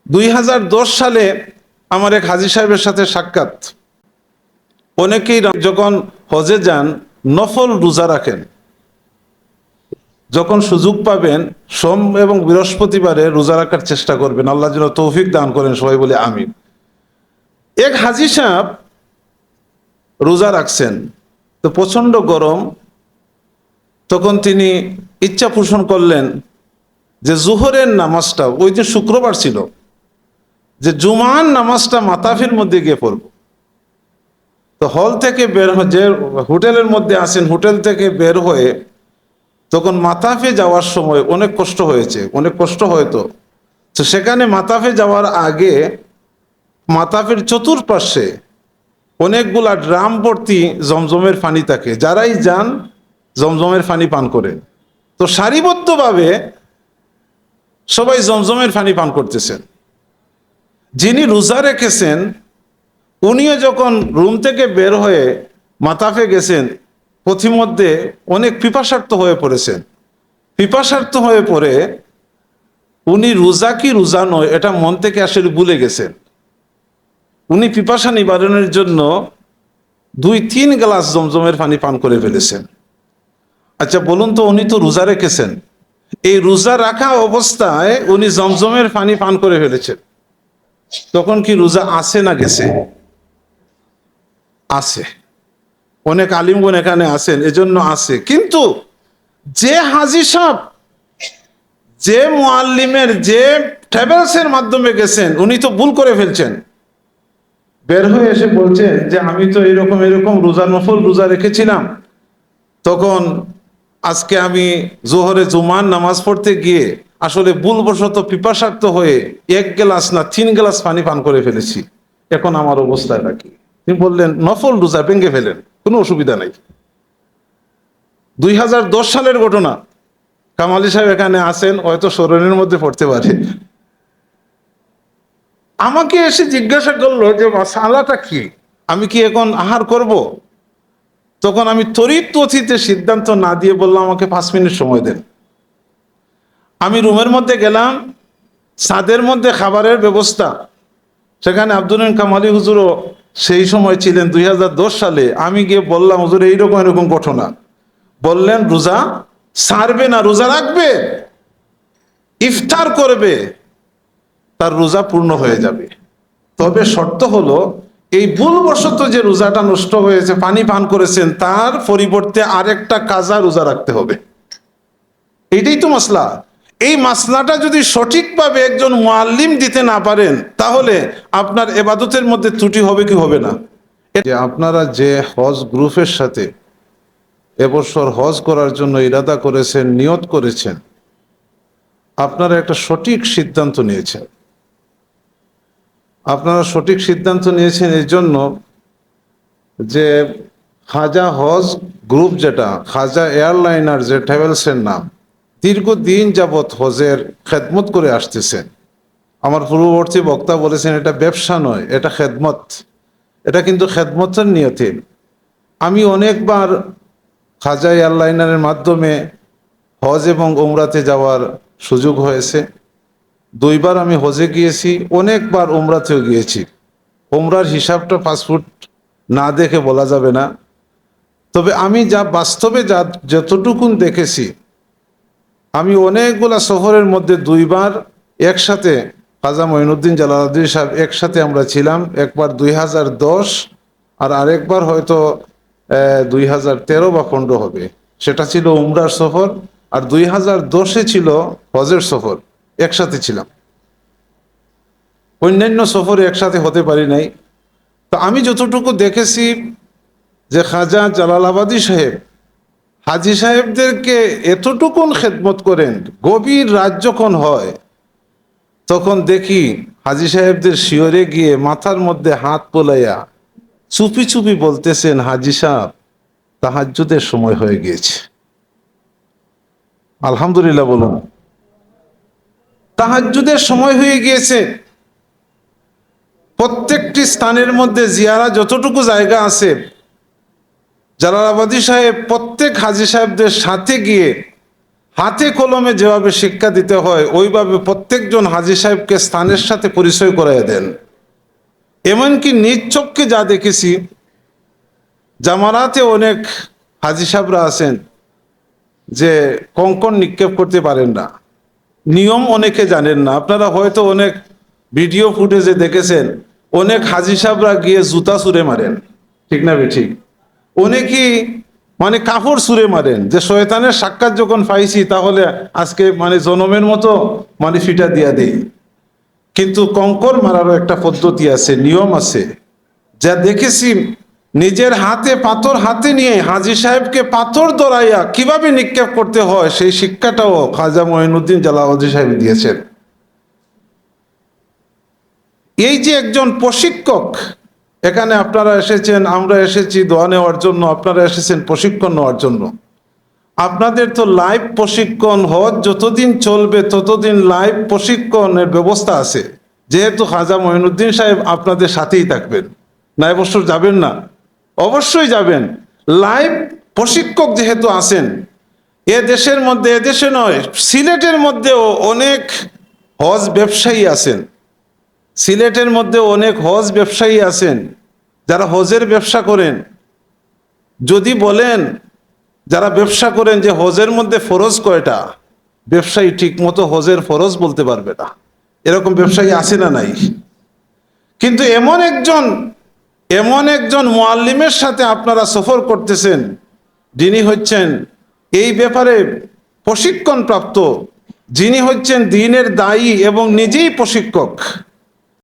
2010 সালে আমার এক হাজী সাহেবের সাথে সাক্ষাৎ। অনেকেই যখন হজে যান নফল রোজা রাখেন, যখন সুযোগ পাবেন সোম এবং বৃহস্পতিবারে রোজা রাখার চেষ্টা করবেন। আল্লাহ যেন তৌফিক দান করেন, সবাই বলে আমিন। এক হাজী সাহেব রোজা রাখছেন, তো প্রচন্ড গরম। তখন তিনি ইচ্ছা পোষণ করলেন যে জোহরের নামাজটা, ওই যে শুক্রবার ছিল, যে জুমার নামাজটা মাতাফের মধ্যে গিয়ে পড়ব। তো হল থেকে বের হয়ে, যে হোটেলের মধ্যে আছেন, হোটেল থেকে বের হয়ে তখন মাতাফে যাওয়ার সময় অনেক কষ্ট হয়েছে, অনেক কষ্ট হয়তো। তো সেখানে মাতাফে যাওয়ার আগে মাতাফের চতুর্পাশে অনেকগুলা ড্রাম ভর্তি জমজমের পানি থাকে, যারাই যান জমজমের পানি পান করেন। তো সারিবদ্ধভাবে সবাই জমজমের পানি পান করতেছেন। যিনি রোজা রেখেছেন উনিও যখন রুম থেকে বের হয়ে মাতাফে গেছেন, পথিমধ্যে অনেক পিপাসার্থ হয়ে পড়েছেন। পিপাসার্থ হয়ে পড়ে উনি রোজা কি রোজা নয় এটা মন থেকে আসলে ভুলে গেছেন। উনি পিপাসা নিবারণের জন্য 2-3 গ্লাস জমজমের পানি পান করে ফেলেছেন। আচ্ছা বলুন তো, উনি তো রোজা রেখেছেন, এই রোজা রাখা অবস্থায় উনি জমজমের পানি পান করে ফেলেছেন, তখন কি রোজা আছে না গেছে? আছে। অনেক আলিমগণ এখানে আছেন, এজন্য আছে। কিন্তু যে হাজী সাহেব, যে মুআল্লিমের, যে ট্রাভেলসের মাধ্যমে গেছেন, উনি তো ভুল করে ফেলছেন। বের হয়ে এসে বলছেন যে আমি তো এরকম এরকম রোজা, নফল রোজা রেখেছিলাম, তখন আজকে আমি জোহরে জুমার নামাজ পড়তে গিয়ে আসলে ভুলবশত পিপাসার্থ হয়ে 1 গ্লাস না 3 গ্লাস পানি পান করে ফেলেছি, এখন আমার অবস্থাটা কি? তিনি বললেন নফল রোজা ভেঙে ফেলেন, কোনো অসুবিধা নাই। 2010 সালের ঘটনা। কামালি সাহেব এখানে আছেন, হয়তো স্মরণের মধ্যে পড়তে পারে। আমাকে এসে জিজ্ঞাসা করলো যে মাসালাটা কি, আমি কি এখন আহার করব? তখন আমি তড়িৎ গতিতে সিদ্ধান্ত না দিয়ে বললাম আমাকে 5 মিনিট সময় দেন। আমি রুমের মধ্যে গেলাম, ছাদের মধ্যে খাবারের ব্যবস্থা, সেখানে আব্দুল কামালি হুজুরও সেই সময় ছিলেন 2010 সালে। আমি গিয়ে বললাম হুজুর এইরকম এরকম ঘটনা। বললেন রোজা ছাড়বে না, রোজা রাখবে, ইফতার করবে, তার রোজা পূর্ণ হয়ে যাবে। তবে শর্ত হলো এই ভুলবশত যে রোজাটা নষ্ট হয়েছে, পানি পান করেছেন, তার পরিবর্তে আরেকটা কাজা রোজা রাখতে হবে। এইটাই তো মাসলা। এই মাসলাটা যদি সঠিকভাবে একজন মুআল্লিম দিতে না পারেন, তাহলে আপনার ইবাদতের মধ্যে ত্রুটি হবে কি হবে না? যে আপনারা যে হজ গ্রুপের সাথে এবছর হজ করার জন্য ইরাদা করেছেন, নিয়ত করেছেন, আপনারা একটা সঠিক সিদ্ধান্ত নিয়েছেন। আপনারা সঠিক সিদ্ধান্ত নিয়েছেন এই জন্য যে খাজা হজ গ্রুপ, যেটা খাজা এয়ারলাইনার যে ট্রাভেলসের নাম, দীর্ঘদিন যাবৎ হজের খেদমত করে আসতেছেন। আমার পূর্ববর্তী বক্তা বলেছেন এটা ব্যবসা নয়, এটা খেদমত। এটা কিন্তু খেদমতের নিয়তে। আমি অনেকবার খাজা এয়ারলাইনারের মাধ্যমে হজ এবং উমরাতে যাওয়ার সুযোগ হয়েছে। 2 বার আমি হজে গিয়েছি, অনেকবার উমরাতেও গিয়েছি। উমরার হিসাবটা পাসপোর্ট না দেখে বলা যাবে না। তবে আমি যা বাস্তবে যতটুকুন দেখেছি, আমি অনেকগুলা সফরের মধ্যে 2 বার একসাথে খাজা মঈনুদ্দিন জালালউদ্দিন সাহেব একসাথে আমরা ছিলাম। একবার 2010 আর আরেকবার হয়তো 2013 বা 15 হবে, সেটা ছিল উমরার সফর। আর 2010-এ ছিল হজের সফর, একসাথে ছিলাম। অন্যান্য সফরে একসাথে হতে পারি নাই। তো আমি যতটুকু দেখেছি যে খাজা জালালাবাদী সাহেব হাজী সাহেবদেরকে এতটুকুন খেদমত করেন, গভীর রাত যখন হয় তখন দেখি হাজী সাহেবদের শিয়রে গিয়ে মাথার মধ্যে হাত পোলাইয়া চুপি চুপি বলতেছেন, হাজী সাহেব তাহাজ্জুদের সময় হয়ে গিয়েছে। আলহামদুলিল্লাহ বলুন, তাহাজ্জুদের সময় হয়ে গিয়েছে। প্রত্যেকটি স্থানের মধ্যে জিয়ারা যতটুকু জায়গা আছে, জালালাবাদী সাহেব প্রত্যেক হাজী সাহেবদের সাথে গিয়ে হাতে কলমে যেভাবে শিক্ষা দিতে হয় ওইভাবে প্রত্যেকজন হাজী সাহেবকে স্থানের সাথে পরিচয় করাইয়া দেন। এমনকি নিজ চক্ষে যা দেখেছি, জামারাতে অনেক হাজী সাহেবরা আছেন যে কঙ্কর নিক্ষেপ করতে পারেন না, নিয়ম অনেকে জানেন না। আপনারা হয়তো অনেক ভিডিও ফুটেজে দেখেছেন অনেক হাজী সাহেবরা গিয়ে জুতা ছুঁড়ে মারেন, ঠিক না ঠিক? অনেকেই মানে কাপড় ছুঁড়ে মারেন যে শয়তানের সাক্ষাৎ যখন পাইছি তাহলে আজকে মানে জনমের মতো মানে ফিটা দিয়া দেই। কিন্তু কঙ্কর মারারও একটা পদ্ধতি আছে, নিয়ম আছে, যা দেখেছি। নিজের হাতে পাথর হাতে নিয়ে হাজী সাহেবকে পাথর ধরাইয়া কিভাবে নিক্ষেপ করতে হয় সেই শিক্ষাটাও খাজা মঈনুদ্দিন জালালাবাদী সাহেব দিয়েছেন। এই যে একজন প্রশিক্ষক, এখানে আপনারা এসেছেন, আমরা এসেছি দোয়া নেওয়ার জন্য, আপনারা এসেছেন প্রশিক্ষণ নেওয়ার জন্য। আপনাদের তো লাইভ প্রশিক্ষণ, হজ যতদিন চলবে ততদিন লাইভ প্রশিক্ষণের ব্যবস্থা আছে, যেহেতু খাজা মঈনুদ্দিন সাহেব আপনাদের সাথেই থাকবেন। না এবছর যাবেন না? অবশ্যই যাবেন। লাইভ প্রশিক্ষক যেহেতু আছেন, এ দেশের মধ্যে, এ দেশে নয় সিলেটের মধ্যেও অনেক হজ ব্যবসায়ী আছেন, সিলেটের মধ্যে অনেক হজ ব্যবসায়ী আছেন যারা হজের ব্যবসা করেন। যদি বলেন যারা ব্যবসা করেন যে হজের মধ্যে ফরজ কয়টা, ব্যবসায়ী ঠিক মতো হজের ফরজ বলতে পারবে না। এরকম ব্যবসায়ী আছে না নাই? কিন্তু এমন একজন মুআল্লিমের সাথে আপনারা সফর করতেছেন যিনি হচ্ছেন এই ব্যাপারে প্রশিক্ষণ প্রাপ্ত, যিনি হচ্ছেন দ্বীনের দায়ী এবং নিজেই প্রশিক্ষক।